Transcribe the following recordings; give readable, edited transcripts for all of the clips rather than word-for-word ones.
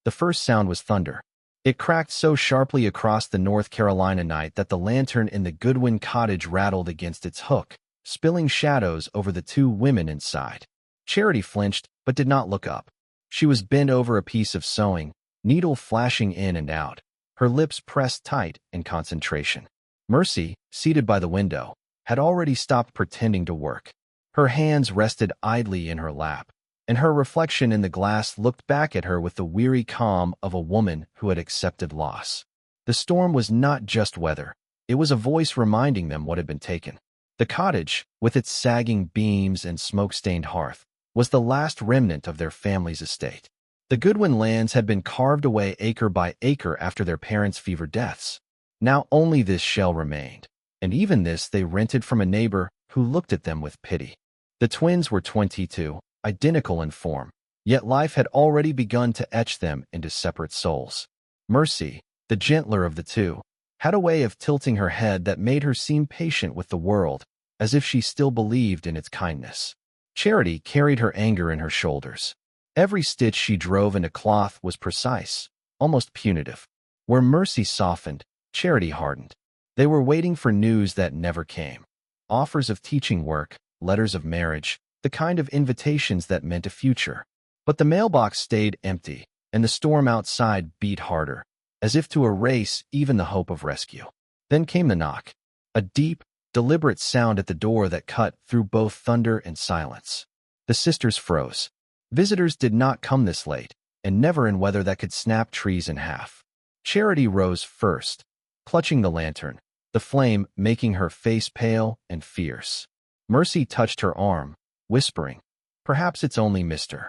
The first sound was thunder. It cracked so sharply across the North Carolina night that the lantern in the Goodwin cottage rattled against its hook, spilling shadows over the two women inside. Charity flinched, but did not look up. She was bent over a piece of sewing, needle flashing in and out, her lips pressed tight in concentration. Mercy, seated by the window, had already stopped pretending to work. Her hands rested idly in her lap, and her reflection in the glass looked back at her with the weary calm of a woman who had accepted loss. The storm was not just weather. It was a voice reminding them what had been taken. The cottage, with its sagging beams and smoke-stained hearth, was the last remnant of their family's estate. The Goodwin lands had been carved away acre by acre after their parents' fever deaths. Now only this shell remained, and even this they rented from a neighbor who looked at them with pity. The twins were 22, identical in form, yet life had already begun to etch them into separate souls. Mercy, the gentler of the two, had a way of tilting her head that made her seem patient with the world, as if she still believed in its kindness. Charity carried her anger in her shoulders. Every stitch she drove into cloth was precise, almost punitive. Where Mercy softened, Charity hardened. They were waiting for news that never came. Offers of teaching work, letters of marriage, the kind of invitations that meant a future. But the mailbox stayed empty, and the storm outside beat harder, as if to erase even the hope of rescue. Then came the knock, a deep, deliberate sound at the door that cut through both thunder and silence. The sisters froze. Visitors did not come this late, and never in weather that could snap trees in half. Charity rose first, clutching the lantern, the flame making her face pale and fierce. Mercy touched her arm, whispering, "Perhaps it's only Mr.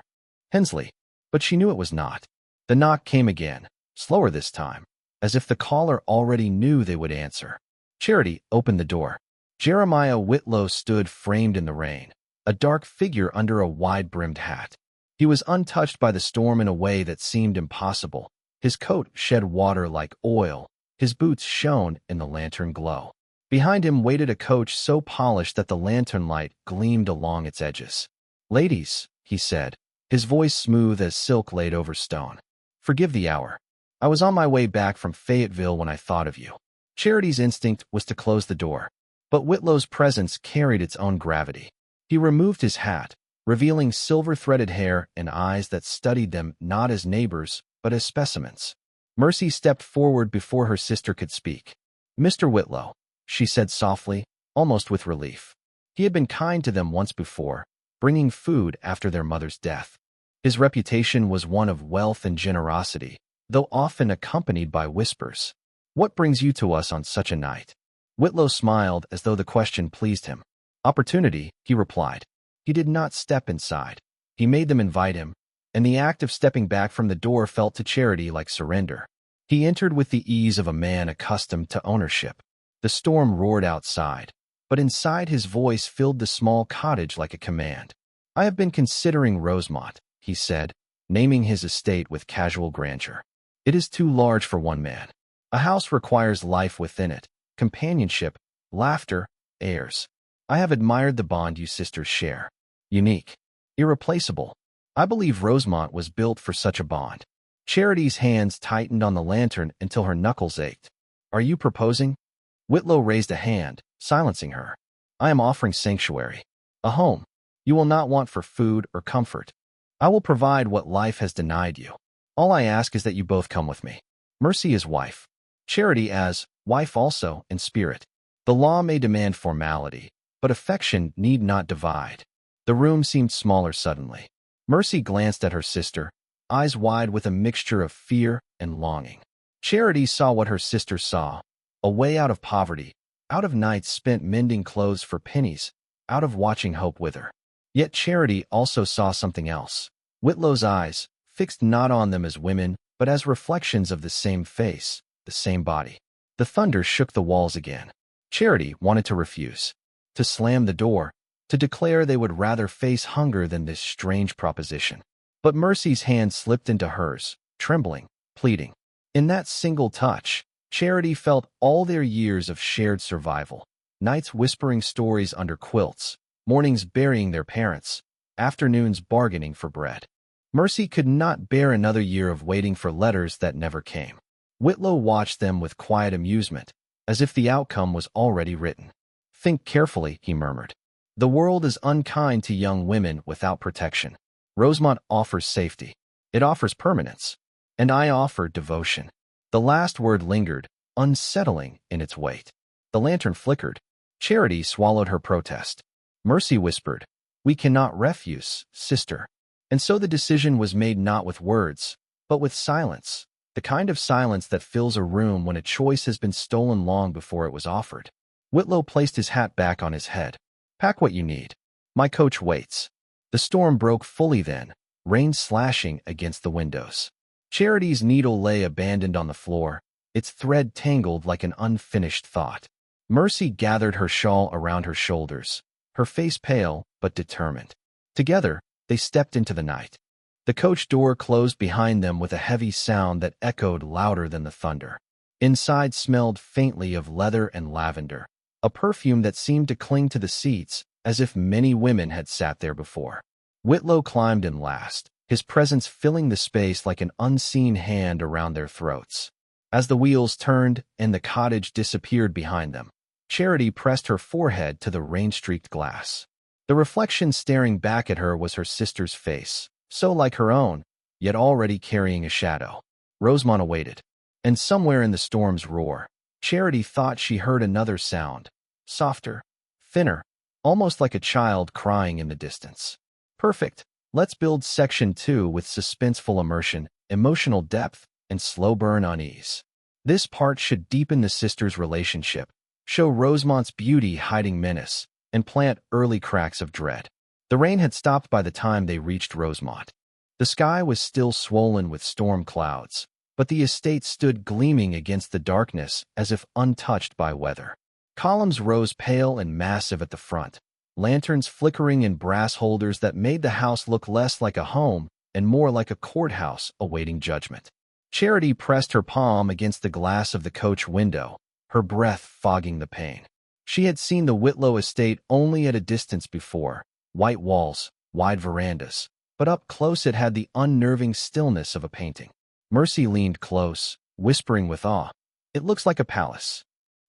Hensley," but she knew it was not. The knock came again, slower this time, as if the caller already knew they would answer. Charity opened the door. Jeremiah Whitlow stood framed in the rain, a dark figure under a wide-brimmed hat. He was untouched by the storm in a way that seemed impossible. His coat shed water like oil. His boots shone in the lantern glow. Behind him waited a coach so polished that the lantern light gleamed along its edges. "Ladies," he said, his voice smooth as silk laid over stone, "forgive the hour. I was on my way back from Fayetteville when I thought of you." Charity's instinct was to close the door, but Whitlow's presence carried its own gravity. He removed his hat, revealing silver-threaded hair and eyes that studied them not as neighbors, but as specimens. Mercy stepped forward before her sister could speak. "Mr. Whitlow," she said softly, almost with relief. He had been kind to them once before, bringing food after their mother's death. His reputation was one of wealth and generosity, though often accompanied by whispers. "What brings you to us on such a night?" Whitlow smiled as though the question pleased him. "Opportunity," he replied. He did not step inside. He made them invite him, and the act of stepping back from the door felt to Charity like surrender. He entered with the ease of a man accustomed to ownership. The storm roared outside, but inside his voice filled the small cottage like a command. "I have been considering Rosemont," he said, naming his estate with casual grandeur. "It is too large for one man. A house requires life within it, companionship, laughter, airs. I have admired the bond you sisters share. Unique, irreplaceable. I believe Rosemont was built for such a bond." Charity's hands tightened on the lantern until her knuckles ached. "Are you proposing?" Whitlow raised a hand, silencing her. "I am offering sanctuary. A home. You will not want for food or comfort. I will provide what life has denied you. All I ask is that you both come with me. Mercy is wife. Charity as wife also in spirit. The law may demand formality, but affection need not divide." The room seemed smaller suddenly. Mercy glanced at her sister, eyes wide with a mixture of fear and longing. Charity saw what her sister saw, a way out of poverty, out of nights spent mending clothes for pennies, out of watching hope wither. Yet Charity also saw something else. Whitlow's eyes, fixed not on them as women, but as reflections of the same face, the same body. The thunder shook the walls again. Charity wanted to refuse, to slam the door, to declare they would rather face hunger than this strange proposition. But Mercy's hand slipped into hers, trembling, pleading. In that single touch, Charity felt all their years of shared survival, nights whispering stories under quilts, mornings burying their parents, afternoons bargaining for bread. Mercy could not bear another year of waiting for letters that never came. Whitlow watched them with quiet amusement, as if the outcome was already written. "Think carefully," he murmured. "The world is unkind to young women without protection. Rosemont offers safety. It offers permanence. And I offer devotion." The last word lingered, unsettling in its weight. The lantern flickered. Charity swallowed her protest. Mercy whispered, "We cannot refuse, sister." And so the decision was made not with words, but with silence, the kind of silence that fills a room when a choice has been stolen long before it was offered. Whitlow placed his hat back on his head. "Pack what you need. My coach waits." The storm broke fully then, rain slashing against the windows. Charity's needle lay abandoned on the floor, its thread tangled like an unfinished thought. Mercy gathered her shawl around her shoulders, her face pale but determined. Together, they stepped into the night. The coach door closed behind them with a heavy sound that echoed louder than the thunder. Inside smelled faintly of leather and lavender, a perfume that seemed to cling to the seats as if many women had sat there before. Whitlow climbed in last, his presence filling the space like an unseen hand around their throats. As the wheels turned and the cottage disappeared behind them, Charity pressed her forehead to the rain-streaked glass. The reflection staring back at her was her sister's face, so like her own, yet already carrying a shadow. Rosemont awaited, and somewhere in the storm's roar, Charity thought she heard another sound, softer, thinner, almost like a child crying in the distance. Perfect. Let's build Section 2 with suspenseful immersion, emotional depth, and slow burn unease. This part should deepen the sisters' relationship, show Rosemont's beauty hiding menace, and plant early cracks of dread. The rain had stopped by the time they reached Rosemont. The sky was still swollen with storm clouds, but the estate stood gleaming against the darkness as if untouched by weather. Columns rose pale and massive at the front, lanterns flickering in brass holders that made the house look less like a home and more like a courthouse awaiting judgment. Charity pressed her palm against the glass of the coach window, her breath fogging the pain. She had seen the Whitlow estate only at a distance before, white walls, wide verandas, but up close it had the unnerving stillness of a painting. Mercy leaned close, whispering with awe, "It looks like a palace."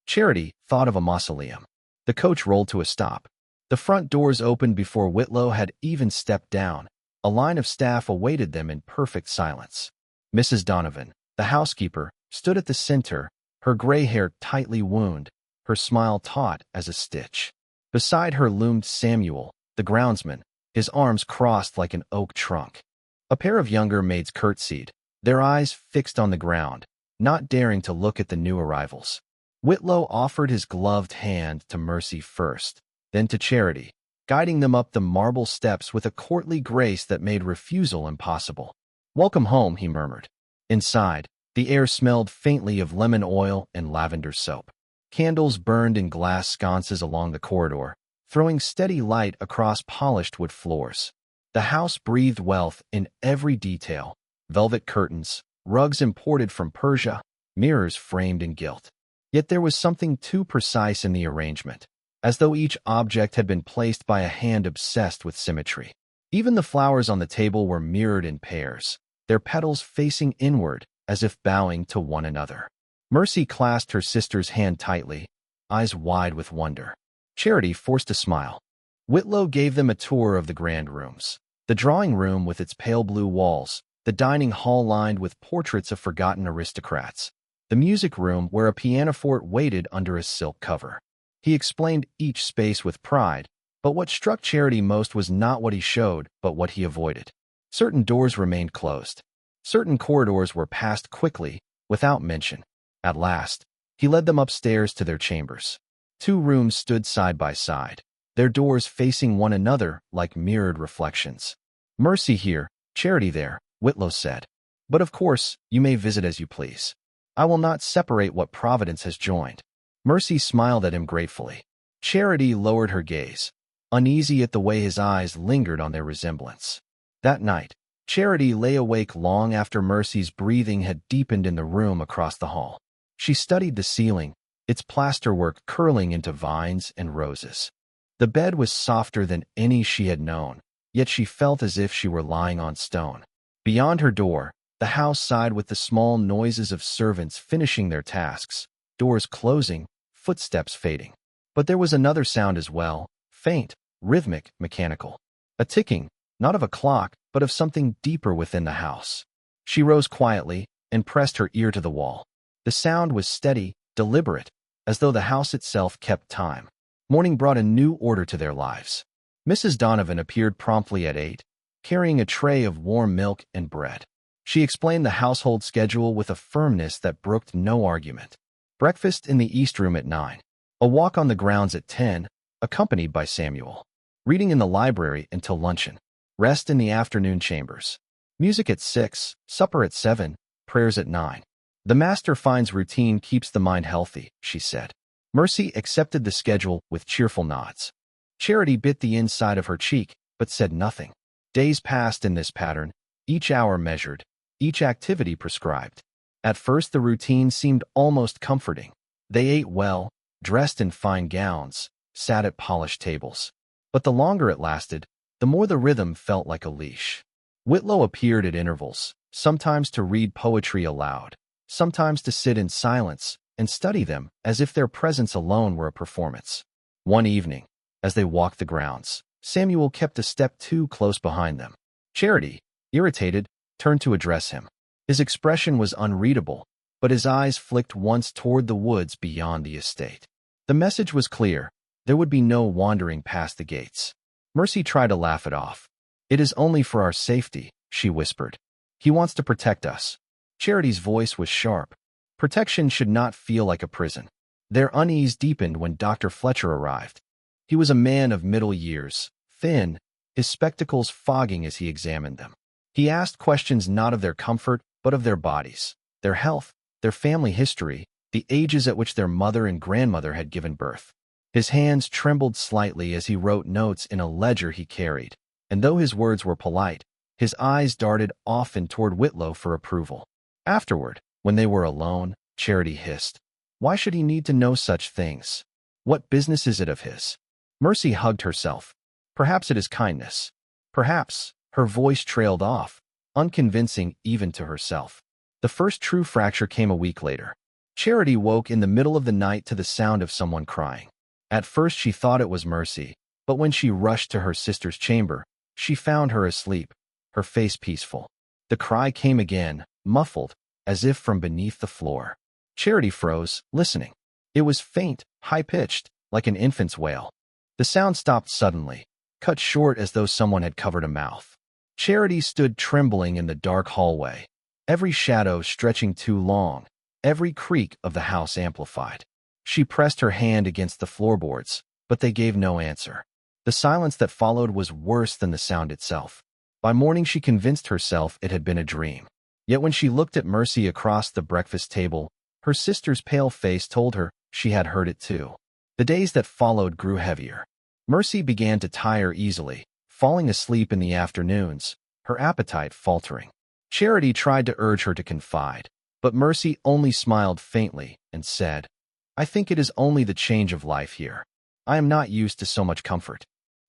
Charity thought of a mausoleum. The coach rolled to a stop. The front doors opened before Whitlow had even stepped down. A line of staff awaited them in perfect silence. Mrs. Donovan, the housekeeper, stood at the center, her gray hair tightly wound, her smile taut as a stitch. Beside her loomed Samuel, the groundsman, his arms crossed like an oak trunk. A pair of younger maids curtsied, their eyes fixed on the ground, not daring to look at the new arrivals. Whitlow offered his gloved hand to Mercy first, then to Charity, guiding them up the marble steps with a courtly grace that made refusal impossible. "Welcome home," he murmured. Inside, the air smelled faintly of lemon oil and lavender soap. Candles burned in glass sconces along the corridor, throwing steady light across polished wood floors. The house breathed wealth in every detail: velvet curtains, rugs imported from Persia, mirrors framed in gilt. Yet there was something too precise in the arrangement, as though each object had been placed by a hand obsessed with symmetry. Even the flowers on the table were mirrored in pairs, their petals facing inward as if bowing to one another. Mercy clasped her sister's hand tightly, eyes wide with wonder. Charity forced a smile. Whitlow gave them a tour of the grand rooms. The drawing room with its pale blue walls, the dining hall lined with portraits of forgotten aristocrats, the music room where a pianoforte waited under a silk cover. He explained each space with pride, but what struck Charity most was not what he showed, but what he avoided. Certain doors remained closed. Certain corridors were passed quickly, without mention. At last, he led them upstairs to their chambers. 2 rooms stood side by side, their doors facing one another like mirrored reflections. "Mercy here, Charity there," Whitlow said. "But of course, you may visit as you please. I will not separate what Providence has joined." Mercy smiled at him gratefully. Charity lowered her gaze, uneasy at the way his eyes lingered on their resemblance. That night, Charity lay awake long after Mercy's breathing had deepened in the room across the hall. She studied the ceiling, its plasterwork curling into vines and roses. The bed was softer than any she had known, yet she felt as if she were lying on stone. Beyond her door, the house sighed with the small noises of servants finishing their tasks, doors closing, footsteps fading. But there was another sound as well, faint, rhythmic, mechanical. A ticking, not of a clock, but of something deeper within the house. She rose quietly and pressed her ear to the wall. The sound was steady, deliberate, as though the house itself kept time. Morning brought a new order to their lives. Mrs. Donovan appeared promptly at 8, carrying a tray of warm milk and bread. She explained the household schedule with a firmness that brooked no argument. Breakfast in the East Room at 9. A walk on the grounds at 10, accompanied by Samuel. Reading in the library until luncheon. Rest in the afternoon chambers. Music at 6, supper at 7, prayers at 9. The master finds routine keeps the mind healthy, she said. Mercy accepted the schedule with cheerful nods. Charity bit the inside of her cheek, but said nothing. Days passed in this pattern, each hour measured, each activity prescribed. At first the routine seemed almost comforting. They ate well, dressed in fine gowns, sat at polished tables. But the longer it lasted, the more the rhythm felt like a leash. Whitlow appeared at intervals, sometimes to read poetry aloud, sometimes to sit in silence and study them as if their presence alone were a performance. One evening, as they walked the grounds, Samuel kept a step too close behind them. Charity, irritated, turned to address him. His expression was unreadable, but his eyes flicked once toward the woods beyond the estate. The message was clear. There would be no wandering past the gates. Mercy tried to laugh it off. It is only for our safety, she whispered. He wants to protect us. Charity's voice was sharp. Protection should not feel like a prison. Their unease deepened when Dr. Fletcher arrived. He was a man of middle years, thin, his spectacles fogging as he examined them. He asked questions not of their comfort, but of their bodies, their health, their family history, the ages at which their mother and grandmother had given birth. His hands trembled slightly as he wrote notes in a ledger he carried, and though his words were polite, his eyes darted often toward Whitlow for approval. Afterward, when they were alone, Charity hissed, "Why should he need to know such things? What business is it of his?" Mercy hugged herself. Perhaps it is kindness. Perhaps. Her voice trailed off, unconvincing even to herself. The first true fracture came a week later. Charity woke in the middle of the night to the sound of someone crying. At first she thought it was Mercy, but when she rushed to her sister's chamber, she found her asleep, her face peaceful. The cry came again, muffled, as if from beneath the floor. Charity froze, listening. It was faint, high-pitched, like an infant's wail. The sound stopped suddenly, cut short as though someone had covered a mouth. Charity stood trembling in the dark hallway, every shadow stretching too long, every creak of the house amplified. She pressed her hand against the floorboards, but they gave no answer. The silence that followed was worse than the sound itself. By morning she convinced herself it had been a dream. Yet when she looked at Mercy across the breakfast table, her sister's pale face told her she had heard it too. The days that followed grew heavier. Mercy began to tire easily, falling asleep in the afternoons, her appetite faltering. Charity tried to urge her to confide, but Mercy only smiled faintly and said, "I think it is only the change of life here. I am not used to so much comfort."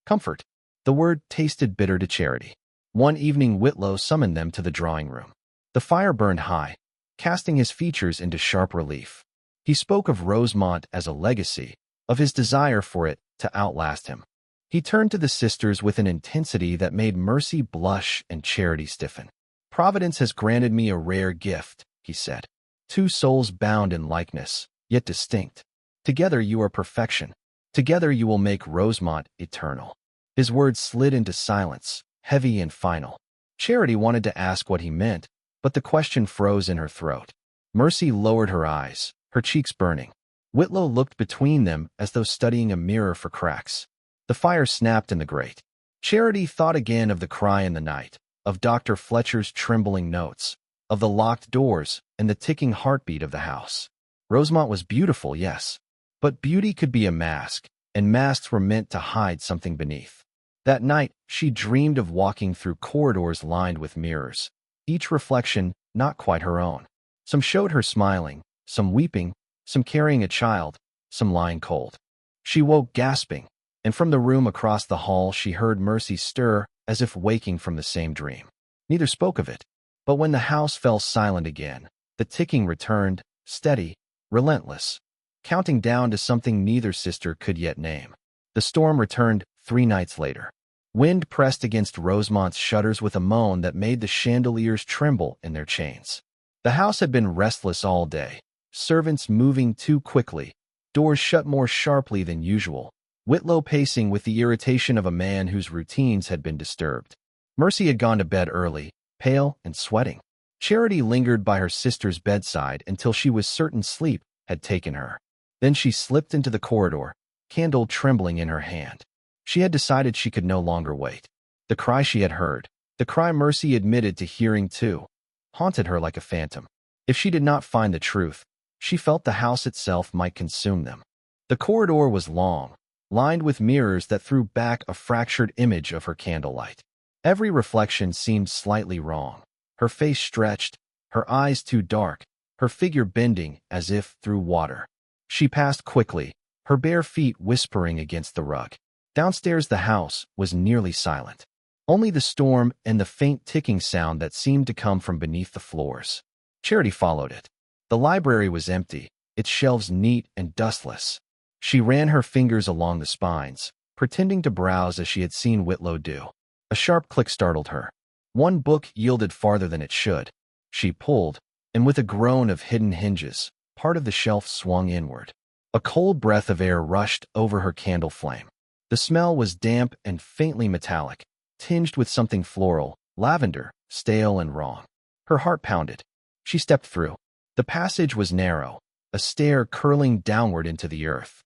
Comfort. The word tasted bitter to Charity. One evening Whitlow summoned them to the drawing room. The fire burned high, casting his features into sharp relief. He spoke of Rosemont as a legacy, of his desire for it to outlast him. He turned to the sisters with an intensity that made Mercy blush and Charity stiffen. "Providence has granted me a rare gift," he said. "Two souls bound in likeness, yet distinct. Together you are perfection. Together you will make Rosemont eternal." His words slid into silence, heavy and final. Charity wanted to ask what he meant, but the question froze in her throat. Mercy lowered her eyes, her cheeks burning. Whitlow looked between them as though studying a mirror for cracks. The fire snapped in the grate. Charity thought again of the cry in the night, of Dr. Fletcher's trembling notes, of the locked doors and the ticking heartbeat of the house. Rosemont was beautiful, yes, but beauty could be a mask, and masks were meant to hide something beneath. That night, she dreamed of walking through corridors lined with mirrors, each reflection not quite her own. Some showed her smiling, some weeping, some carrying a child, some lying cold. She woke gasping, and from the room across the hall she heard Mercy stir as if waking from the same dream. Neither spoke of it. But when the house fell silent again, the ticking returned, steady, relentless, counting down to something neither sister could yet name. The storm returned 3 nights later. Wind pressed against Rosemont's shutters with a moan that made the chandeliers tremble in their chains. The house had been restless all day, servants moving too quickly, doors shut more sharply than usual, Whitlow pacing with the irritation of a man whose routines had been disturbed. Mercy had gone to bed early, pale and sweating. Charity lingered by her sister's bedside until she was certain sleep had taken her. Then she slipped into the corridor, candle trembling in her hand. She had decided she could no longer wait. The cry she had heard, the cry Mercy admitted to hearing too, haunted her like a phantom. If she did not find the truth, she felt the house itself might consume them. The corridor was long, lined with mirrors that threw back a fractured image of her candlelight. Every reflection seemed slightly wrong. Her face stretched, her eyes too dark, her figure bending as if through water. She passed quickly, her bare feet whispering against the rug. Downstairs the house was nearly silent. Only the storm and the faint ticking sound that seemed to come from beneath the floors. Charity followed it. The library was empty, its shelves neat and dustless. She ran her fingers along the spines, pretending to browse as she had seen Whitlow do. A sharp click startled her. One book yielded farther than it should. She pulled, and with a groan of hidden hinges, part of the shelf swung inward. A cold breath of air rushed over her candle flame. The smell was damp and faintly metallic, tinged with something floral, lavender, stale and wrong. Her heart pounded. She stepped through. The passage was narrow, a stair curling downward into the earth.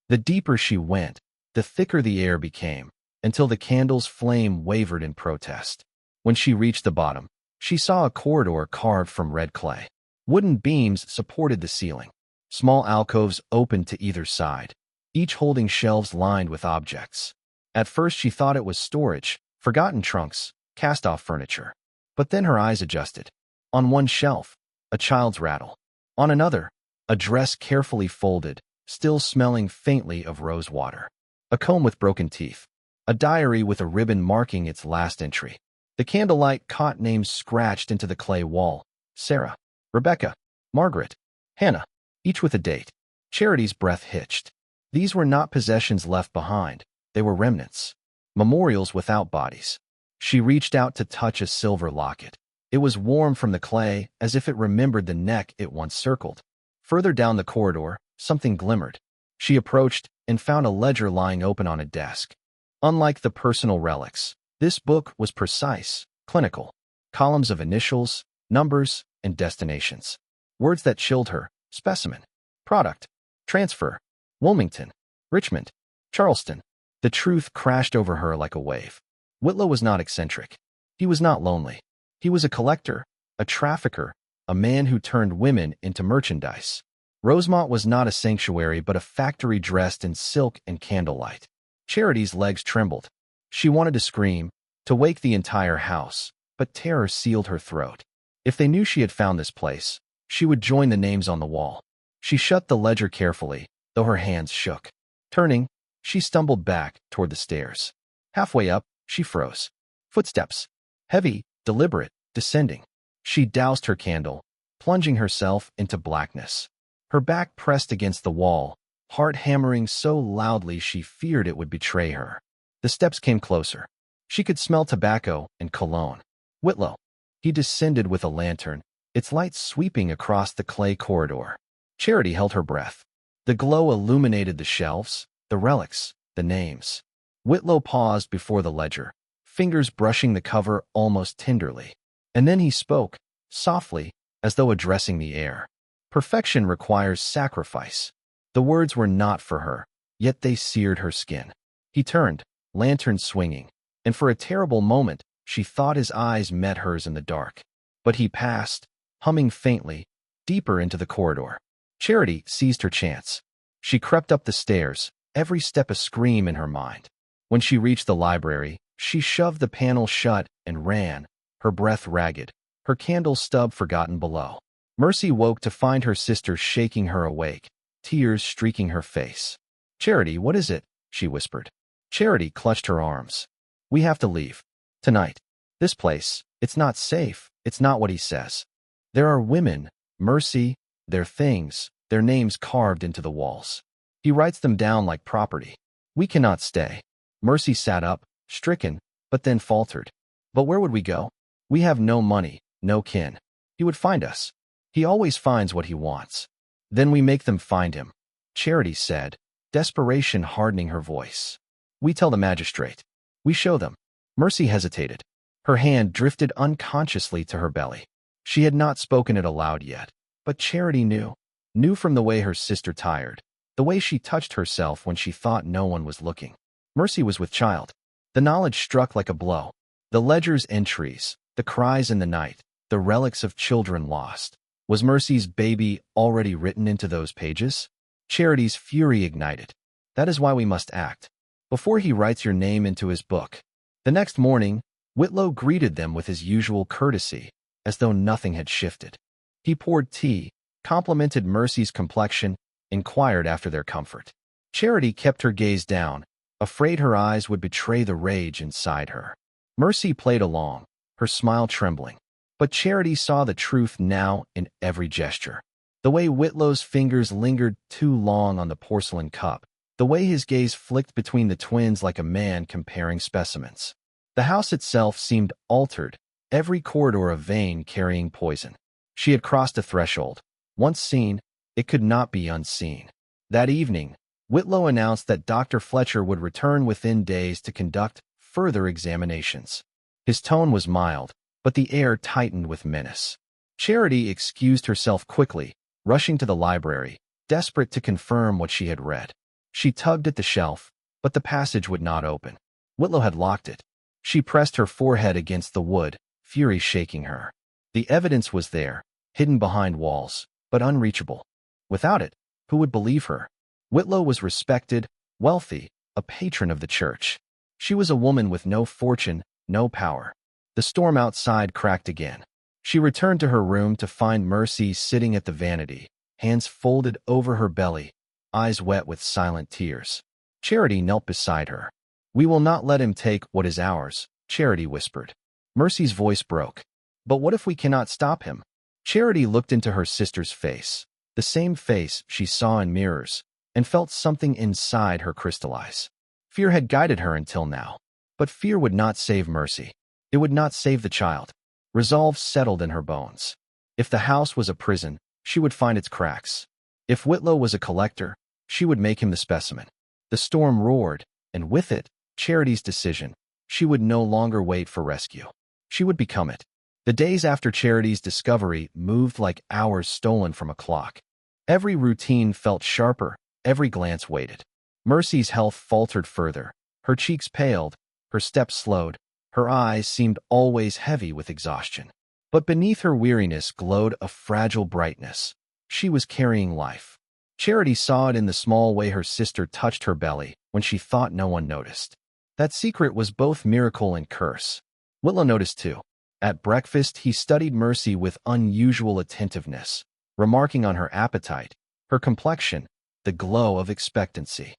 The deeper she went, the thicker the air became, until the candle's flame wavered in protest. When she reached the bottom, she saw a corridor carved from red clay. Wooden beams supported the ceiling. Small alcoves opened to either side, each holding shelves lined with objects. At first she thought it was storage, forgotten trunks, cast-off furniture. But then her eyes adjusted. On one shelf, a child's rattle. On another, a dress carefully folded, still smelling faintly of rose water. A comb with broken teeth. A diary with a ribbon marking its last entry. The candlelight caught names scratched into the clay wall. Sarah, Rebecca, Margaret, Hannah, each with a date. Charity's breath hitched. These were not possessions left behind. They were remnants. Memorials without bodies. She reached out to touch a silver locket. It was warm from the clay, as if it remembered the neck it once circled. Further down the corridor, something glimmered. She approached and found a ledger lying open on a desk. Unlike the personal relics, this book was precise, clinical. Columns of initials, numbers, and destinations. Words that chilled her. Specimen. Product. Transfer. Wilmington. Richmond. Charleston. The truth crashed over her like a wave. Whitlow was not eccentric. He was not lonely. He was a collector, a trafficker, a man who turned women into merchandise. Rosemont was not a sanctuary but a factory dressed in silk and candlelight. Charity's legs trembled. She wanted to scream, to wake the entire house, but terror sealed her throat. If they knew she had found this place, she would join the names on the wall. She shut the ledger carefully, though her hands shook. Turning, she stumbled back toward the stairs. Halfway up, she froze. Footsteps. Heavy, deliberate, descending. She doused her candle, plunging herself into blackness. Her back pressed against the wall, heart hammering so loudly she feared it would betray her. The steps came closer. She could smell tobacco and cologne. Whitlow. He descended with a lantern, its light sweeping across the clay corridor. Charity held her breath. The glow illuminated the shelves, the relics, the names. Whitlow paused before the ledger, fingers brushing the cover almost tenderly. And then he spoke, softly, as though addressing the air. Perfection requires sacrifice. The words were not for her, yet they seared her skin. He turned, lantern swinging, and for a terrible moment, she thought his eyes met hers in the dark. But he passed, humming faintly, deeper into the corridor. Charity seized her chance. She crept up the stairs, every step a scream in her mind. When she reached the library, she shoved the panel shut and ran, her breath ragged, her candle stub forgotten below. Mercy woke to find her sister shaking her awake, tears streaking her face. "Charity, what is it?" she whispered. Charity clutched her arms. "We have to leave. Tonight. This place, It's not safe. It's not what he says. There are women, Mercy, their things, their names carved into the walls. He writes them down like property. We cannot stay. Mercy sat up, stricken, but then faltered. But where would we go? We have no money, no kin. He would find us. He always finds what he wants. Then we make them find him, Charity said, desperation hardening her voice. We tell the magistrate. We show them. Mercy hesitated. Her hand drifted unconsciously to her belly. She had not spoken it aloud yet, but Charity knew from the way her sister tired, the way she touched herself when she thought no one was looking. Mercy was with child. The knowledge struck like a blow. The ledger's entries, the cries in the night, the relics of children lost. Was Mercy's baby already written into those pages? Charity's fury ignited. That is why we must act. Before he writes your name into his book. The next morning, Whitlow greeted them with his usual courtesy, as though nothing had shifted. He poured tea, complimented Mercy's complexion, inquired after their comfort. Charity kept her gaze down, afraid her eyes would betray the rage inside her. Mercy played along, her smile trembling. But Charity saw the truth now in every gesture. The way Whitlow's fingers lingered too long on the porcelain cup, the way his gaze flicked between the twins like a man comparing specimens. The house itself seemed altered, every corridor a vein carrying poison. She had crossed a threshold. Once seen, it could not be unseen. That evening, Whitlow announced that Dr. Fletcher would return within days to conduct further examinations. His tone was mild, but the air tightened with menace. Charity excused herself quickly, rushing to the library, desperate to confirm what she had read. She tugged at the shelf, but the passage would not open. Whitlow had locked it. She pressed her forehead against the wood, fury shaking her. The evidence was there, hidden behind walls, but unreachable. Without it, who would believe her? Whitlow was respected, wealthy, a patron of the church. She was a woman with no fortune, no power. The storm outside cracked again. She returned to her room to find Mercy sitting at the vanity, hands folded over her belly, eyes wet with silent tears. Charity knelt beside her. We will not let him take what is ours, Charity whispered. Mercy's voice broke. But what if we cannot stop him? Charity looked into her sister's face, the same face she saw in mirrors, and felt something inside her crystallize. Fear had guided her until now. But fear would not save Mercy. It would not save the child. Resolve settled in her bones. If the house was a prison, she would find its cracks. If Whitlow was a collector, she would make him the specimen. The storm roared, and with it, Charity's decision. She would no longer wait for rescue. She would become it. The days after Charity's discovery moved like hours stolen from a clock. Every routine felt sharper, every glance weighted. Mercy's health faltered further. Her cheeks paled, her steps slowed. Her eyes seemed always heavy with exhaustion. But beneath her weariness glowed a fragile brightness. She was carrying life. Charity saw it in the small way her sister touched her belly when she thought no one noticed. That secret was both miracle and curse. Whitlow noticed too. At breakfast, he studied Mercy with unusual attentiveness, remarking on her appetite, her complexion, the glow of expectancy.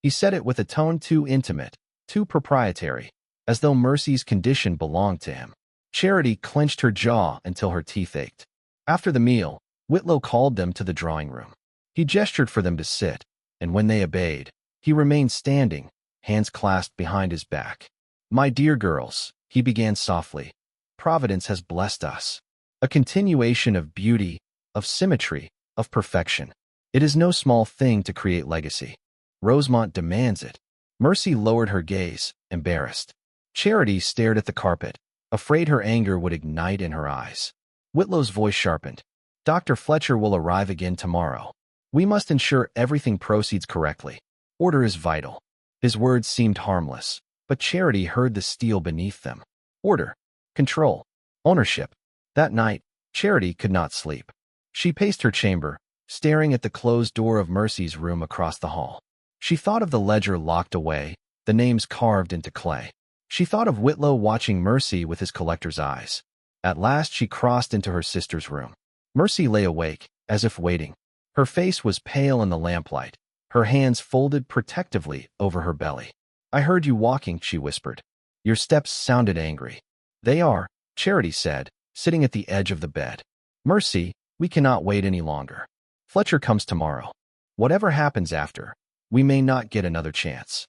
He said it with a tone too intimate, too proprietary, as though Mercy's condition belonged to him. Charity clenched her jaw until her teeth ached. After the meal, Whitlow called them to the drawing room. He gestured for them to sit, and when they obeyed, he remained standing, hands clasped behind his back. My dear girls, he began softly, Providence has blessed us. A continuation of beauty, of symmetry, of perfection. It is no small thing to create legacy. Rosemont demands it. Mercy lowered her gaze, embarrassed. Charity stared at the carpet, afraid her anger would ignite in her eyes. Whitlow's voice sharpened. Dr. Fletcher will arrive again tomorrow. We must ensure everything proceeds correctly. Order is vital. His words seemed harmless, but Charity heard the steel beneath them. Order, control, ownership. That night, Charity could not sleep. She paced her chamber, staring at the closed door of Mercy's room across the hall. She thought of the ledger locked away, the names carved into clay. She thought of Whitlow watching Mercy with his collector's eyes. At last she crossed into her sister's room. Mercy lay awake, as if waiting. Her face was pale in the lamplight, her hands folded protectively over her belly. I heard you walking, she whispered. Your steps sounded angry. They are, Charity said, sitting at the edge of the bed. Mercy, we cannot wait any longer. Fletcher comes tomorrow. Whatever happens after, we may not get another chance.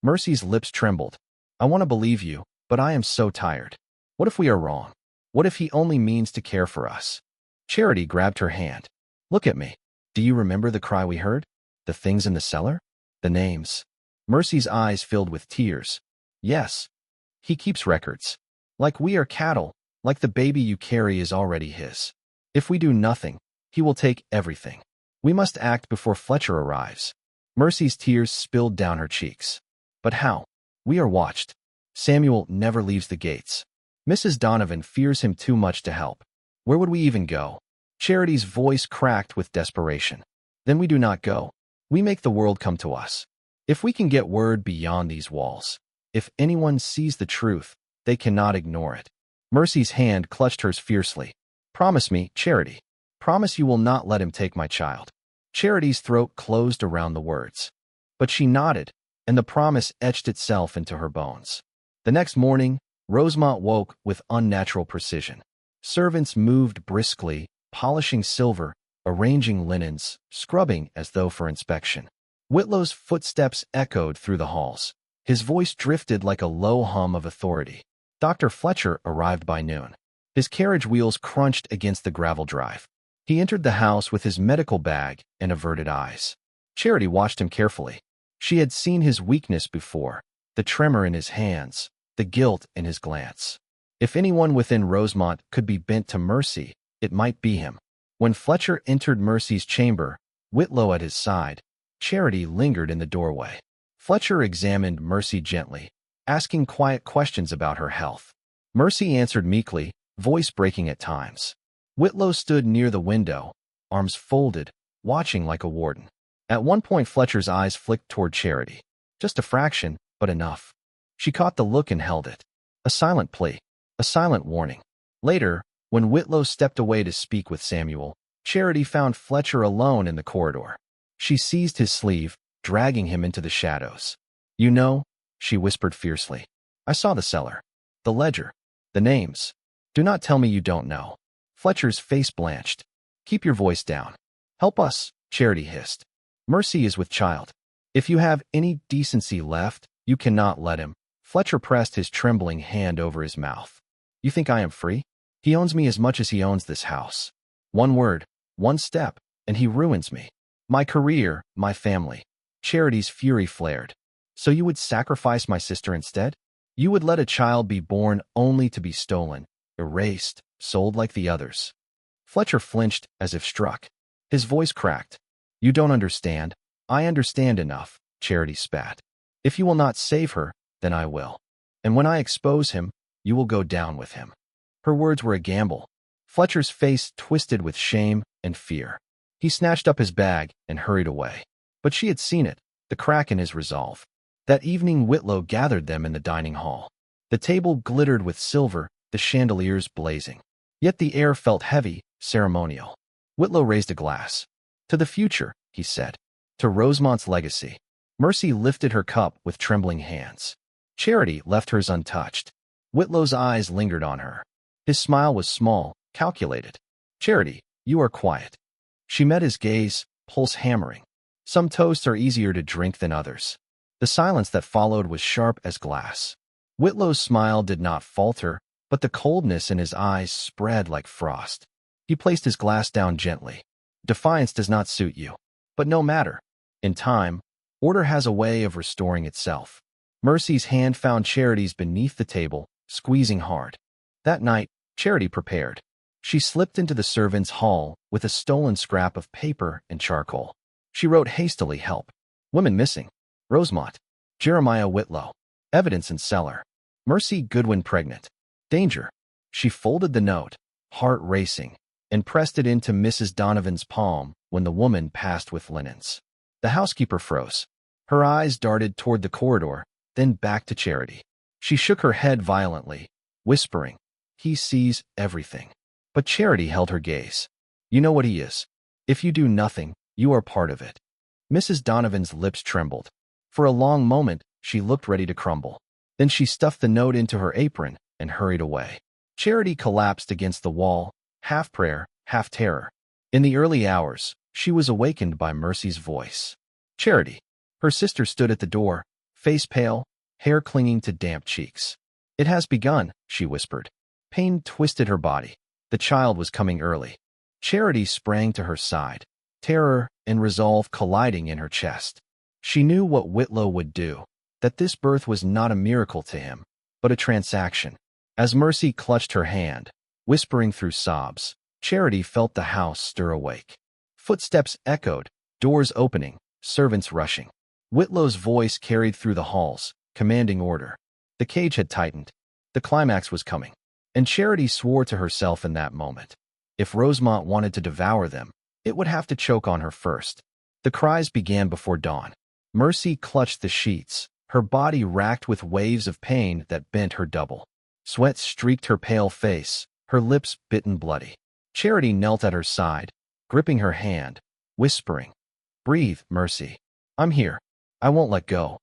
Mercy's lips trembled. I want to believe you, but I am so tired. What if we are wrong? What if he only means to care for us? Charity grabbed her hand. Look at me. Do you remember the cry we heard? The things in the cellar? The names. Mercy's eyes filled with tears. Yes. He keeps records. Like we are cattle, like the baby you carry is already his. If we do nothing, he will take everything. We must act before Fletcher arrives. Mercy's tears spilled down her cheeks. But how? We are watched. Samuel never leaves the gates. Mrs. Donovan fears him too much to help. Where would we even go? Charity's voice cracked with desperation. Then we do not go. We make the world come to us. If we can get word beyond these walls, if anyone sees the truth, they cannot ignore it. Mercy's hand clutched hers fiercely. Promise me, Charity. Promise you will not let him take my child. Charity's throat closed around the words. But she nodded, and the promise etched itself into her bones. The next morning, Rosemont woke with unnatural precision. Servants moved briskly, polishing silver, arranging linens, scrubbing as though for inspection. Whitlow's footsteps echoed through the halls. His voice drifted like a low hum of authority. Dr. Fletcher arrived by noon. His carriage wheels crunched against the gravel drive. He entered the house with his medical bag and averted eyes. Charity watched him carefully. She had seen his weakness before, the tremor in his hands, the guilt in his glance. If anyone within Rosemont could be bent to mercy, it might be him. When Fletcher entered Mercy's chamber, Whitlow at his side, Charity lingered in the doorway. Fletcher examined Mercy gently, asking quiet questions about her health. Mercy answered meekly, voice breaking at times. Whitlow stood near the window, arms folded, watching like a warden. At one point Fletcher's eyes flicked toward Charity. Just a fraction, but enough. She caught the look and held it. A silent plea, a silent warning. Later, when Whitlow stepped away to speak with Samuel, Charity found Fletcher alone in the corridor. She seized his sleeve, dragging him into the shadows. You know, she whispered fiercely. I saw the cellar, the ledger, the names. Do not tell me you don't know. Fletcher's face blanched. Keep your voice down. Help us, Charity hissed. Mercy is with child. If you have any decency left, you cannot let him. Fletcher pressed his trembling hand over his mouth. You think I am free? He owns me as much as he owns this house. One word, one step, and he ruins me. My career, my family. Charity's fury flared. So you would sacrifice my sister instead? You would let a child be born only to be stolen, erased, sold like the others. Fletcher flinched as if struck. His voice cracked. You don't understand. I understand enough, Charity spat. If you will not save her, then I will. And when I expose him, you will go down with him. Her words were a gamble. Fletcher's face twisted with shame and fear. He snatched up his bag and hurried away. But she had seen it, the crack in his resolve. That evening Whitlow gathered them in the dining hall. The table glittered with silver, the chandeliers blazing. Yet the air felt heavy, ceremonial. Whitlow raised a glass. To the future, he said. To Rosemont's legacy. Mercy lifted her cup with trembling hands. Charity left hers untouched. Whitlow's eyes lingered on her. His smile was small, calculated. Charity, you are quiet. She met his gaze, pulse hammering. Some toasts are easier to drink than others. The silence that followed was sharp as glass. Whitlow's smile did not falter, but the coldness in his eyes spread like frost. He placed his glass down gently. Defiance does not suit you. But no matter. In time, order has a way of restoring itself. Mercy's hand found Charity's beneath the table, squeezing hard. That night, Charity prepared. She slipped into the servants' hall with a stolen scrap of paper and charcoal. She wrote hastily, help. Women missing. Rosemont. Jeremiah Whitlow. Evidence in cellar. Mercy Goodwin pregnant. Danger. She folded the note, heart racing, and pressed it into Mrs. Donovan's palm when the woman passed with linens. The housekeeper froze. Her eyes darted toward the corridor, then back to Charity. She shook her head violently, whispering, he sees everything. But Charity held her gaze. You know what he is. If you do nothing, you are part of it. Mrs. Donovan's lips trembled. For a long moment, she looked ready to crumble. Then she stuffed the note into her apron and hurried away. Charity collapsed against the wall, half prayer, half terror. In the early hours, she was awakened by Mercy's voice. Charity. Her sister stood at the door, face pale, hair clinging to damp cheeks. It has begun, she whispered. Pain twisted her body. The child was coming early. Charity sprang to her side, terror and resolve colliding in her chest. She knew what Whitlow would do, that this birth was not a miracle to him, but a transaction. As Mercy clutched her hand, whispering through sobs, Charity felt the house stir awake. Footsteps echoed, doors opening, servants rushing. Whitlow's voice carried through the halls, commanding order. The cage had tightened. The climax was coming. And Charity swore to herself in that moment. If Rosemont wanted to devour them, it would have to choke on her first. The cries began before dawn. Mercy clutched the sheets, her body racked with waves of pain that bent her double. Sweat streaked her pale face, her lips bitten bloody. Charity knelt at her side, gripping her hand, whispering, "Breathe, Mercy. I'm here. I won't let go."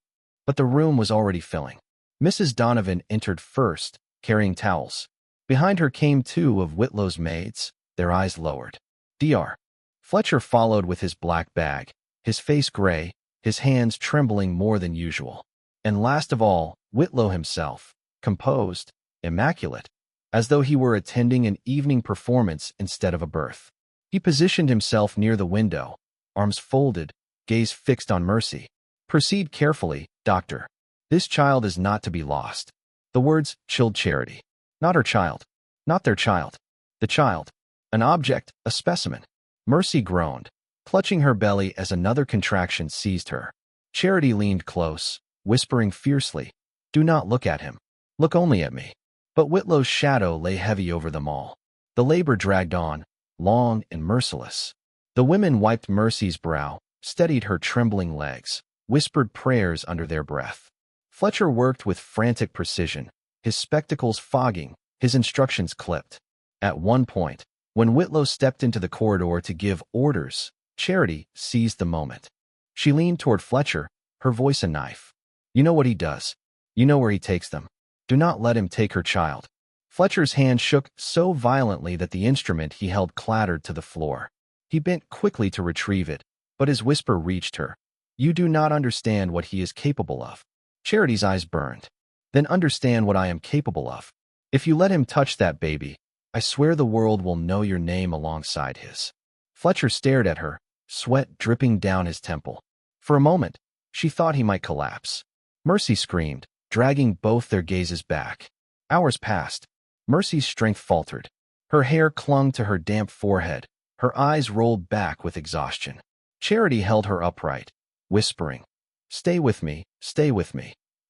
But the room was already filling. Mrs. Donovan entered first, carrying towels. Behind her came two of Whitlow's maids, their eyes lowered. Dr. Fletcher followed with his black bag, his face gray, his hands trembling more than usual. And last of all, Whitlow himself, composed, immaculate, as though he were attending an evening performance instead of a birth. He positioned himself near the window, arms folded, gaze fixed on Mercy. "Proceed carefully, doctor. This child is not to be lost." The words chilled Charity. Not her child. Not their child. The child. An object, a specimen. Mercy groaned, clutching her belly as another contraction seized her. Charity leaned close, whispering fiercely, "Do not look at him. Look only at me." But Whitlow's shadow lay heavy over them all. The labor dragged on, long and merciless. The women wiped Mercy's brow, steadied her trembling legs, whispered prayers under their breath. Fletcher worked with frantic precision, his spectacles fogging, his instructions clipped. At one point, when Whitlow stepped into the corridor to give orders, Charity seized the moment. She leaned toward Fletcher, her voice a knife. "You know what he does. You know where he takes them. Do not let him take her child." Fletcher's hand shook so violently that the instrument he held clattered to the floor. He bent quickly to retrieve it, but his whisper reached her. "You do not understand what he is capable of." Charity's eyes burned. "Then understand what I am capable of. If you let him touch that baby, I swear the world will know your name alongside his." Fletcher stared at her, sweat dripping down his temple. For a moment, she thought he might collapse. Mercy screamed, dragging both their gazes back. Hours passed. Mercy's strength faltered. Her hair clung to her damp forehead. Her eyes rolled back with exhaustion. Charity held her upright, whispering, stay with me,"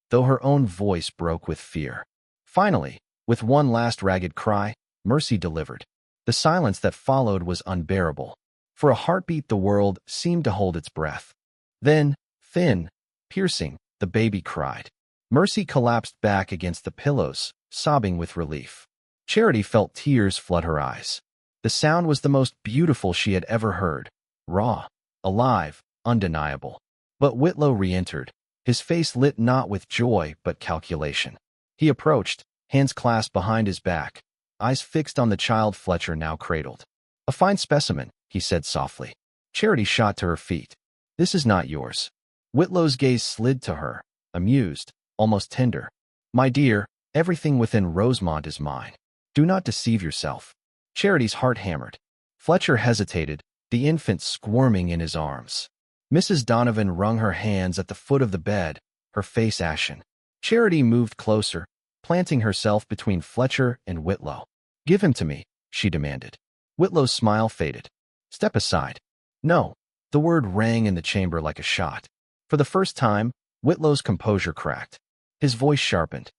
though her own voice broke with fear. Finally, with one last ragged cry, Mercy delivered. The silence that followed was unbearable. For a heartbeat the world seemed to hold its breath. Then, thin, piercing, the baby cried. Mercy collapsed back against the pillows, sobbing with relief. Charity felt tears flood her eyes. The sound was the most beautiful she had ever heard, raw, alive, undeniable. But Whitlow re-entered, his face lit not with joy but calculation. He approached, hands clasped behind his back, eyes fixed on the child Fletcher now cradled. "A fine specimen," he said softly. Charity shot to her feet. "This is not yours." Whitlow's gaze slid to her, amused, almost tender. "My dear, everything within Rosemont is mine. Do not deceive yourself." Charity's heart hammered. Fletcher hesitated, the infant squirming in his arms. Mrs. Donovan wrung her hands at the foot of the bed, her face ashen. Charity moved closer, planting herself between Fletcher and Whitlow. "Give him to me," she demanded. Whitlow's smile faded. "Step aside." "No." The word rang in the chamber like a shot. For the first time, Whitlow's composure cracked. His voice sharpened.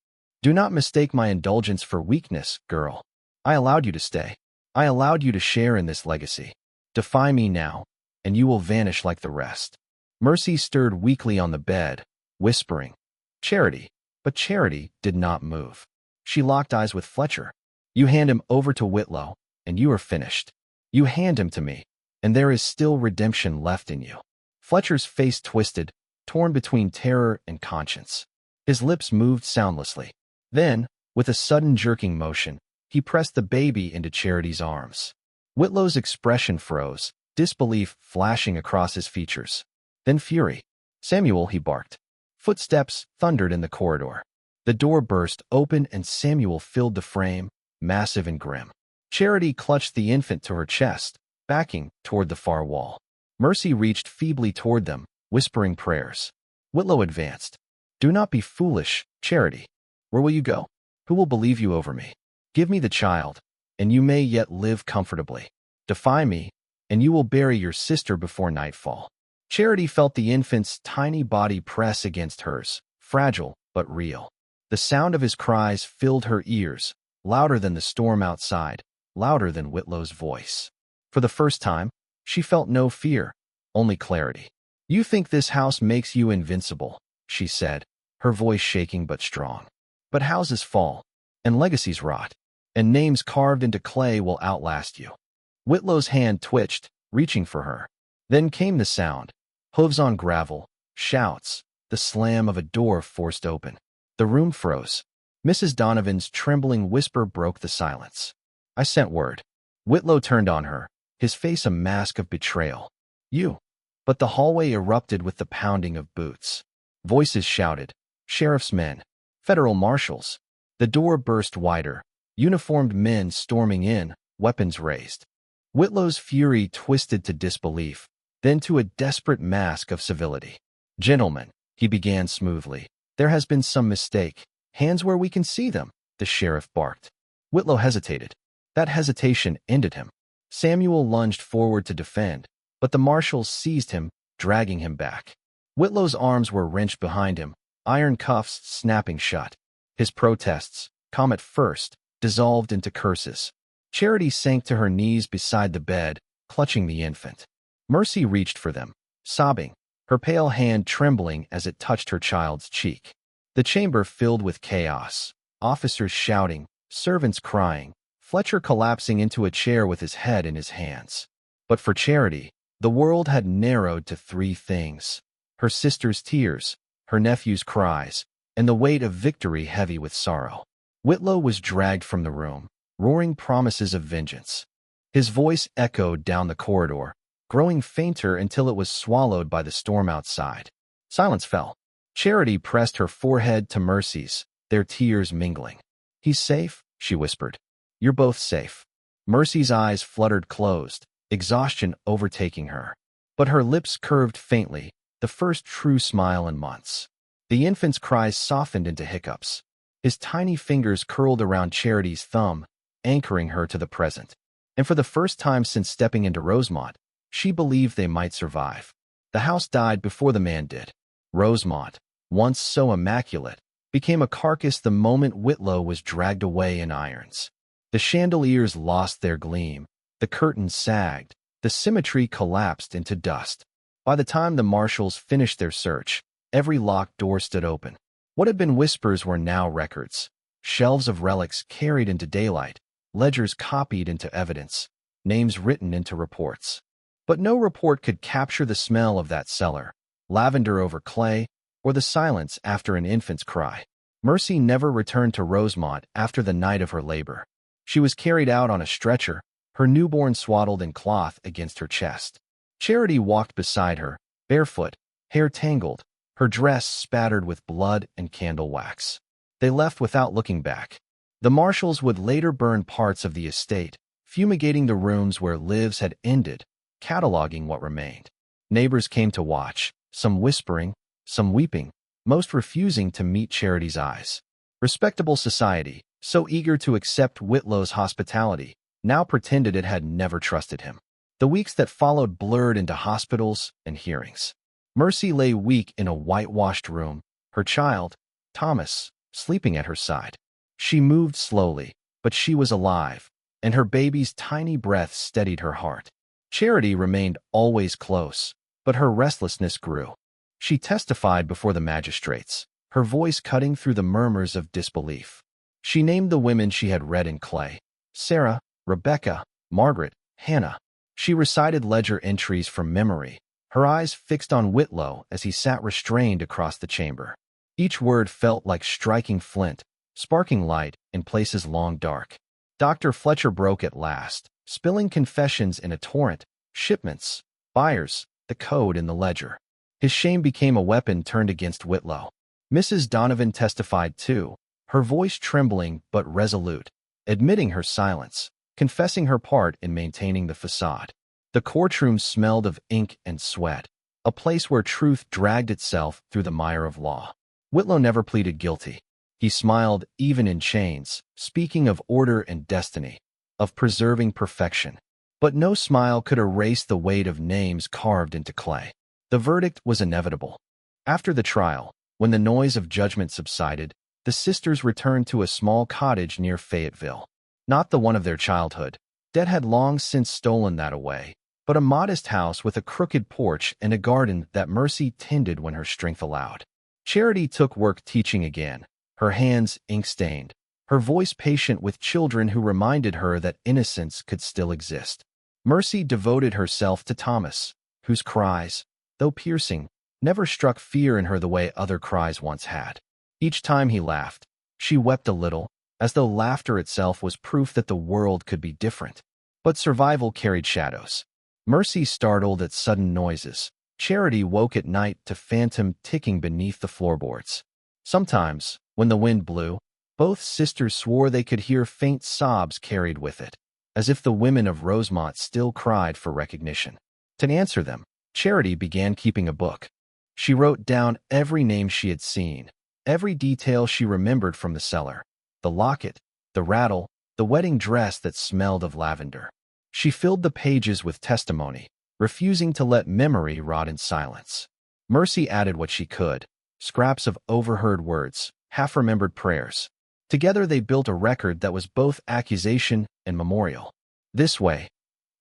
"Do not mistake my indulgence for weakness, girl. I allowed you to stay. I allowed you to share in this legacy. Defy me now, and you will vanish like the rest." Mercy stirred weakly on the bed, whispering, "Charity." But Charity did not move. She locked eyes with Fletcher. "You hand him over to Whitlow, and you are finished. You hand him to me, and there is still redemption left in you." Fletcher's face twisted, torn between terror and conscience. His lips moved soundlessly. Then, with a sudden jerking motion, He pressed the baby into Charity's arms. Whitlow's expression froze, disbelief flashing across his features. Then fury. "Samuel," he barked. Footsteps thundered in the corridor. The door burst open and Samuel filled the frame, massive and grim. Charity clutched the infant to her chest, backing toward the far wall. Mercy reached feebly toward them, whispering prayers. Whitlow advanced. "Do not be foolish, Charity. Where will you go? Who will believe you over me? Give me the child, and you may yet live comfortably. Defy me, and you will bury your sister before nightfall." Charity felt the infant's tiny body press against hers, fragile but real. The sound of his cries filled her ears, louder than the storm outside, louder than Whitlow's voice. For the first time, she felt no fear, only clarity. "You think this house makes you invincible," she said, her voice shaking but strong. "But houses fall, and legacies rot, and names carved into clay will outlast you." Whitlow's hand twitched, reaching for her. Then came the sound. Hooves on gravel, shouts, the slam of a door forced open. The room froze. Mrs. Donovan's trembling whisper broke the silence. "I sent word." Whitlow turned on her, his face a mask of betrayal. "You." But the hallway erupted with the pounding of boots. Voices shouted. Sheriff's men. Federal marshals. The door burst wider. Uniformed men storming in, weapons raised. Whitlow's fury twisted to disbelief, then to a desperate mask of civility. "Gentlemen," he began smoothly, "there has been some mistake. Hands where we can see them," the sheriff barked. Whitlow hesitated. That hesitation ended him. Samuel lunged forward to defend, but the marshals seized him, dragging him back. Whitlow's arms were wrenched behind him, iron cuffs snapping shut. His protests, calm at first, dissolved into curses. Charity sank to her knees beside the bed, clutching the infant. Mercy reached for them, sobbing, her pale hand trembling as it touched her child's cheek. The chamber filled with chaos, officers shouting, servants crying, Fletcher collapsing into a chair with his head in his hands. But for Charity, the world had narrowed to three things: her sister's tears, her nephew's cries, and the weight of victory heavy with sorrow. Whitlow was dragged from the room, roaring promises of vengeance. His voice echoed down the corridor, growing fainter until it was swallowed by the storm outside. Silence fell. Charity pressed her forehead to Mercy's, their tears mingling. "He's safe," she whispered. "You're both safe." Mercy's eyes fluttered closed, exhaustion overtaking her. But her lips curved faintly, the first true smile in months. The infant's cries softened into hiccups. His tiny fingers curled around Charity's thumb, anchoring her to the present. And for the first time since stepping into Rosemont, she believed they might survive. The house died before the man did. Rosemont, once so immaculate, became a carcass the moment Whitlow was dragged away in irons. The chandeliers lost their gleam, the curtains sagged, the symmetry collapsed into dust. By the time the marshals finished their search, every locked door stood open. What had been whispers were now records, shelves of relics carried into daylight, ledgers copied into evidence, names written into reports. But no report could capture the smell of that cellar, lavender over clay, or the silence after an infant's cry. Mercy never returned to Rosemont after the night of her labor. She was carried out on a stretcher, her newborn swaddled in cloth against her chest. Charity walked beside her, barefoot, hair tangled, her dress spattered with blood and candle wax. They left without looking back. The marshals would later burn parts of the estate, fumigating the rooms where lives had ended, cataloging what remained. Neighbors came to watch, some whispering, some weeping, most refusing to meet Charity's eyes. Respectable society, so eager to accept Whitlow's hospitality, now pretended it had never trusted him. The weeks that followed blurred into hospitals and hearings. Mercy lay weak in a whitewashed room, her child, Thomas, sleeping at her side. She moved slowly, but she was alive, and her baby's tiny breath steadied her heart. Charity remained always close, but her restlessness grew. She testified before the magistrates, her voice cutting through the murmurs of disbelief. She named the women she had read in clay: Sarah, Rebecca, Margaret, Hannah. She recited ledger entries from memory, her eyes fixed on Whitlow as he sat restrained across the chamber. Each word felt like striking flint, sparking light in places long dark. Dr. Fletcher broke at last, spilling confessions in a torrent, shipments, buyers, the code in the ledger. His shame became a weapon turned against Whitlow. Mrs. Donovan testified too, her voice trembling but resolute, admitting her silence, confessing her part in maintaining the facade. The courtroom smelled of ink and sweat, a place where truth dragged itself through the mire of law. Whitlow never pleaded guilty. He smiled even in chains, speaking of order and destiny, of preserving perfection. But no smile could erase the weight of names carved into clay. The verdict was inevitable. After the trial, when the noise of judgment subsided, the sisters returned to a small cottage near Fayetteville. Not the one of their childhood. Death had long since stolen that away, but a modest house with a crooked porch and a garden that Mercy tended when her strength allowed. Charity took work teaching again, her hands ink-stained, her voice patient with children who reminded her that innocence could still exist. Mercy devoted herself to Thomas, whose cries, though piercing, never struck fear in her the way other cries once had. Each time he laughed, she wept a little, as though laughter itself was proof that the world could be different. But survival carried shadows. Mercy startled at sudden noises. Charity woke at night to phantom ticking beneath the floorboards. Sometimes, when the wind blew, both sisters swore they could hear faint sobs carried with it, as if the women of Rosemont still cried for recognition. To answer them, Charity began keeping a book. She wrote down every name she had seen, every detail she remembered from the cellar, the locket, the rattle, the wedding dress that smelled of lavender. She filled the pages with testimony, refusing to let memory rot in silence. Mercy added what she could, scraps of overheard words, half-remembered prayers. Together they built a record that was both accusation and memorial. This way,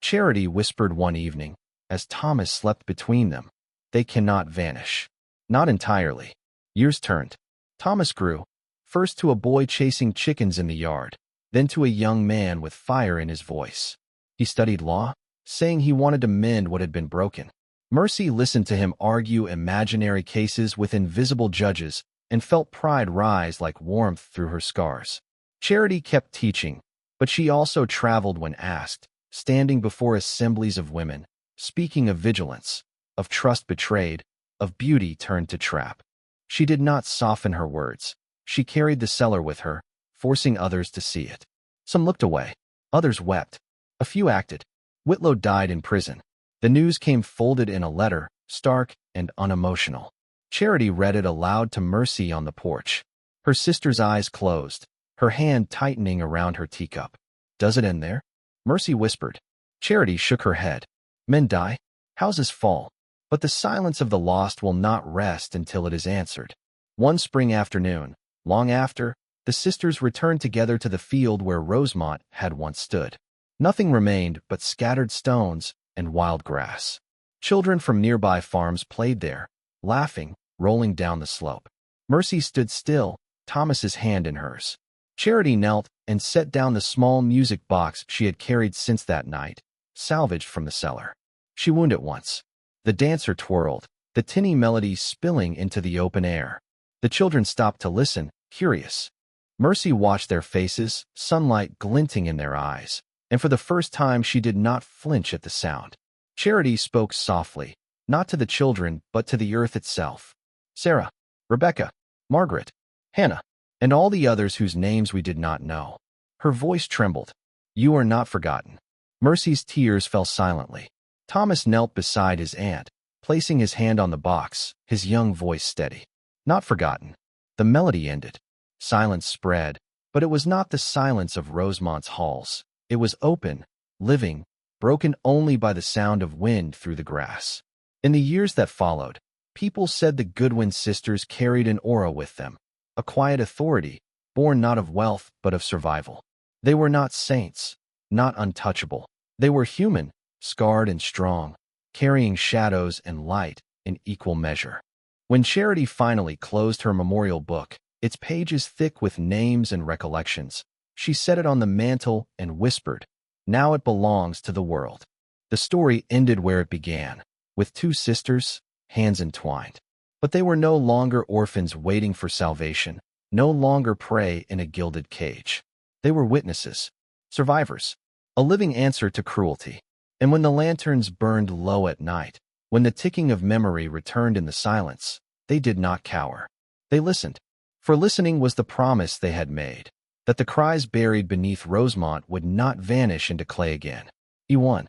Charity whispered one evening, as Thomas slept between them, they cannot vanish. Not entirely. Years turned. Thomas grew, first to a boy chasing chickens in the yard, then to a young man with fire in his voice. He studied law, saying he wanted to mend what had been broken. Mercy listened to him argue imaginary cases with invisible judges and felt pride rise like warmth through her scars. Charity kept teaching, but she also traveled when asked, standing before assemblies of women, speaking of vigilance, of trust betrayed, of beauty turned to trap. She did not soften her words. She carried the cellar with her, forcing others to see it. Some looked away. Others wept. A few acted. Whitlow died in prison. The news came folded in a letter, stark and unemotional. Charity read it aloud to Mercy on the porch. Her sister's eyes closed, her hand tightening around her teacup. Does it end there? Mercy whispered. Charity shook her head. Men die, houses fall, but the silence of the lost will not rest until it is answered. One spring afternoon, long after, the sisters returned together to the field where Rosemont had once stood. Nothing remained but scattered stones and wild grass. Children from nearby farms played there, laughing, rolling down the slope. Mercy stood still, Thomas's hand in hers. Charity knelt and set down the small music box she had carried since that night, salvaged from the cellar. She wound it once. The dancer twirled, the tinny melody spilling into the open air. The children stopped to listen, curious. Mercy watched their faces, sunlight glinting in their eyes, and for the first time she did not flinch at the sound. Charity spoke softly, not to the children but to the earth itself. Sarah, Rebecca, Margaret, Hannah, and all the others whose names we did not know. Her voice trembled. You are not forgotten. Mercy's tears fell silently. Thomas knelt beside his aunt, placing his hand on the box, his young voice steady. Not forgotten. The melody ended. Silence spread, but it was not the silence of Rosemont's halls. It was open, living, broken only by the sound of wind through the grass. In the years that followed, people said the Goodwin sisters carried an aura with them, a quiet authority, born not of wealth but of survival. They were not saints, not untouchable. They were human, scarred and strong, carrying shadows and light in equal measure. When Charity finally closed her memorial book, its pages thick with names and recollections, she set it on the mantel and whispered, "Now it belongs to the world." The story ended where it began, with two sisters, hands entwined. But they were no longer orphans waiting for salvation, no longer prey in a gilded cage. They were witnesses, Survivors. A living answer to cruelty. And when the lanterns burned low at night, when the ticking of memory returned in the silence, they did not cower. They listened. For listening was the promise they had made, that the cries buried beneath Rosemont would not vanish into clay again. E1.